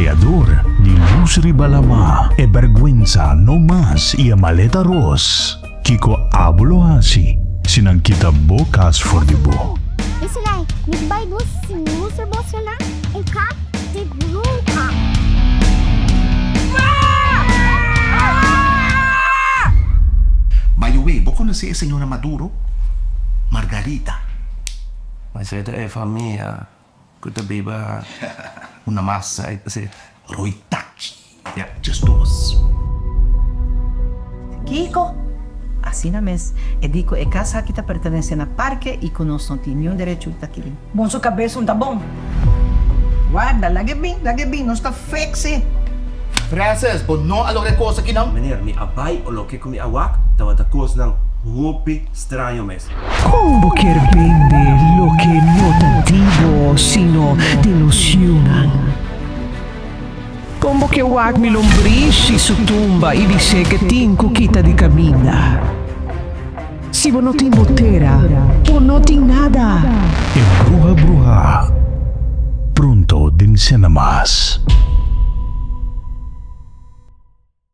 creador ni Luz Ribalama e vergüenza no más y Amaleta Ros. Kiko Abulo Hasi, sinangkita bukas for the bo. Isilay, nagbay mo sinusur mo sila ang kap di bruka. By the way, vos conocés a señora Maduro? Margarita. Mas ito família. Kutabi ba una massa kasi Roy Tachi. Yeah, just dos. Kiko, assim na mes, e dico e casa kita pertenece na parque e que nós não tínhamos direito aqui. Bom sua cabeça não tá bom? Guarda, lagi bem, não está sexy. Francis, but no along de cosa aqui não? meneer mi abay o loke ko mi awak tawad akos ng hupi estranyo mes. Como quer vender lo que no tativo, sino te ilusionan. Como que wag mi lombriz y su tumba y dice que tinco quita di camina. Si vos no tin botera, vos no tin nada. E Bruja Bruja. Pronto din cinemas.